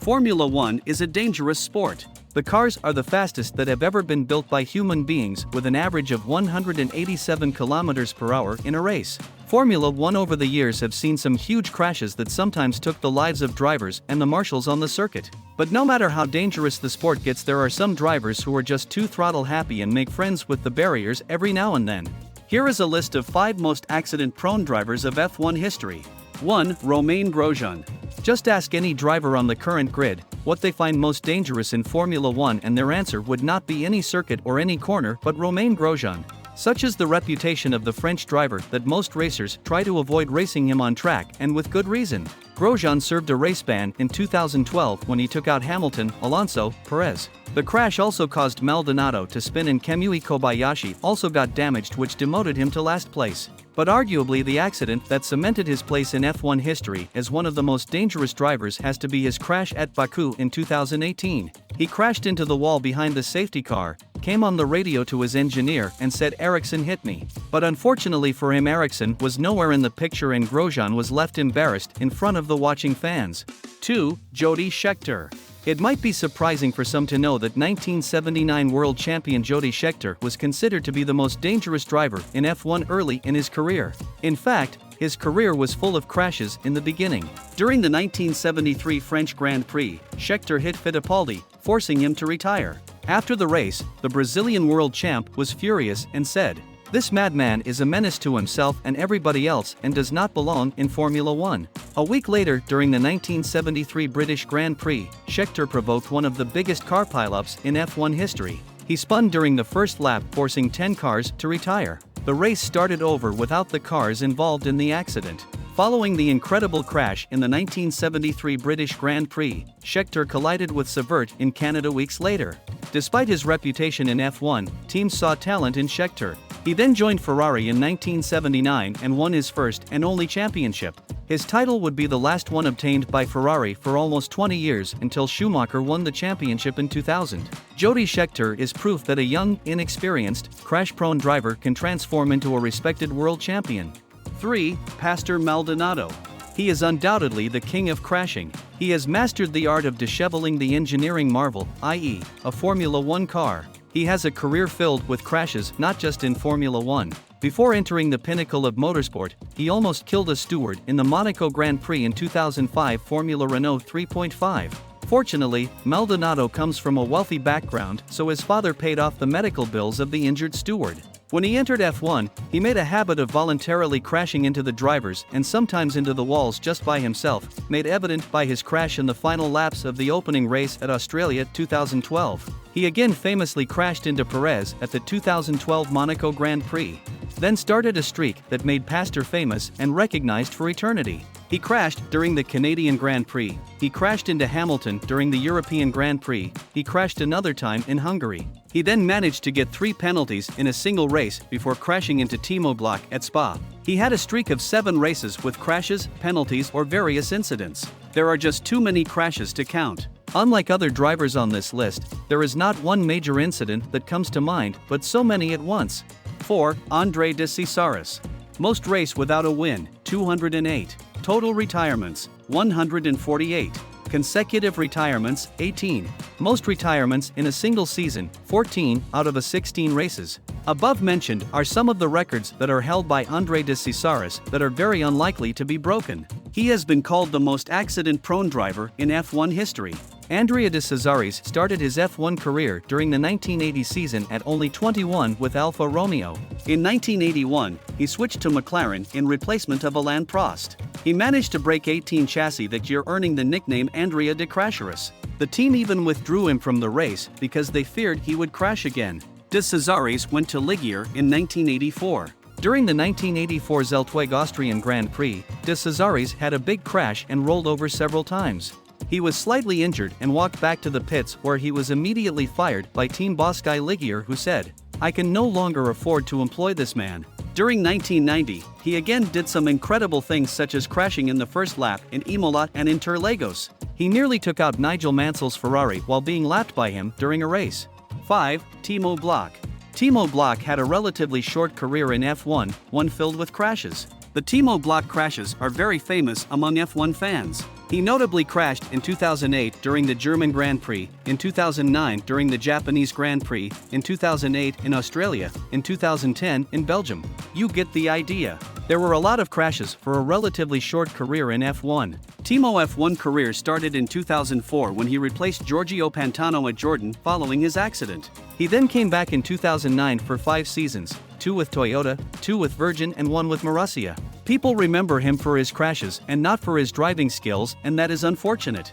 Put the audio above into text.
Formula One is a dangerous sport. The cars are the fastest that have ever been built by human beings, with an average of 187 km per hour in a race. Formula One over the years have seen some huge crashes that sometimes took the lives of drivers and the marshals on the circuit. But no matter how dangerous the sport gets, there are some drivers who are just too throttle happy and make friends with the barriers every now and then. Here is a list of 5 most accident-prone drivers of F1 history. 1. Romain Grosjean. Just ask any driver on the current grid what they find most dangerous in Formula One, and their answer would not be any circuit or any corner but Romain Grosjean. Such is the reputation of the French driver that most racers try to avoid racing him on track, and with good reason. Grosjean served a race ban in 2012 when he took out Hamilton, Alonso, Perez. The crash also caused Maldonado to spin, and Kamui Kobayashi also got damaged, which demoted him to last place. But arguably the accident that cemented his place in F1 history as one of the most dangerous drivers has to be his crash at Baku in 2018. He crashed into the wall behind the safety car, came on the radio to his engineer and said, "Ericsson hit me." But unfortunately for him, Ericsson was nowhere in the picture and Grosjean was left embarrassed in front of the watching fans. 2. Jody Schechter. It might be surprising for some to know that 1979 world champion Jody Schechter was considered to be the most dangerous driver in F1 early in his career. In fact, his career was full of crashes in the beginning. During the 1973 French Grand Prix, Schechter hit Fittipaldi, forcing him to retire. After the race, the Brazilian world champ was furious and said, "This madman is a menace to himself and everybody else and does not belong in Formula One." A week later, during the 1973 British Grand Prix, Schechter provoked one of the biggest car pileups in F1 history. He spun during the first lap, forcing 10 cars to retire. The race started over without the cars involved in the accident. Following the incredible crash in the 1973 British Grand Prix, Schechter collided with Savert in Canada weeks later. Despite his reputation in F1, teams saw talent in Schechter. He then joined Ferrari in 1979 and won his first and only championship. His title would be the last one obtained by Ferrari for almost 20 years, until Schumacher won the championship in 2000. Jody Schechter is proof that a young, inexperienced, crash-prone driver can transform into a respected world champion. 3. Pastor Maldonado. He is undoubtedly the king of crashing. He has mastered the art of disheveling the engineering marvel, i.e., a Formula One car. He has a career filled with crashes, not just in Formula One. Before entering the pinnacle of motorsport, he almost killed a steward in the Monaco Grand Prix in 2005 Formula Renault 3.5. Fortunately, Maldonado comes from a wealthy background, so his father paid off the medical bills of the injured steward. When he entered F1, he made a habit of voluntarily crashing into the drivers and sometimes into the walls just by himself, made evident by his crash in the final laps of the opening race at Australia 2012. He again famously crashed into Perez at the 2012 Monaco Grand Prix. Then started a streak that made Pastor famous and recognized for eternity. He crashed during the Canadian Grand Prix, he crashed into Hamilton during the European Grand Prix, he crashed another time in Hungary. He then managed to get 3 penalties in a single race before crashing into Teemo Block at Spa. He had a streak of 7 races with crashes, penalties, or various incidents. There are just too many crashes to count. Unlike other drivers on this list, there is not one major incident that comes to mind, but so many at once. 4. André de Cesaris. Most race without a win, 208. Total retirements, 148. Consecutive retirements, 18. Most retirements in a single season, 14 out of 16 races. Above mentioned are some of the records that are held by André de Cesaris that are very unlikely to be broken. He has been called the most accident-prone driver in F1 history. Andrea de Cesaris started his F1 career during the 1980 season at only 21 with Alfa Romeo. In 1981, he switched to McLaren in replacement of Alain Prost. He managed to break 18 chassis that year, earning the nickname Andrea de Crasheris. The team even withdrew him from the race because they feared he would crash again. De Cesaris went to Ligier in 1984. During the 1984 Zeltweg Austrian Grand Prix, de Cesaris had a big crash and rolled over several times. He was slightly injured and walked back to the pits, where he was immediately fired by team boss Guy Ligier, who said, "I can no longer afford to employ this man." During 1990, he again did some incredible things, such as crashing in the first lap in Imola and Interlagos. He nearly took out Nigel Mansell's Ferrari while being lapped by him during a race. 5. Teemo Block. Teemo Block had a relatively short career in F1, one filled with crashes. The Teemo Block crashes are very famous among F1 fans. He notably crashed in 2008 during the German Grand Prix, in 2009 during the Japanese Grand Prix, in 2008 in Australia, in 2010 in Belgium. You get the idea. There were a lot of crashes for a relatively short career in F1. Teemo's F1 career started in 2004 when he replaced Giorgio Pantano at Jordan following his accident. He then came back in 2009 for 5 seasons, 2 with Toyota, 2 with Virgin and 1 with Marussia. People remember him for his crashes and not for his driving skills, and that is unfortunate.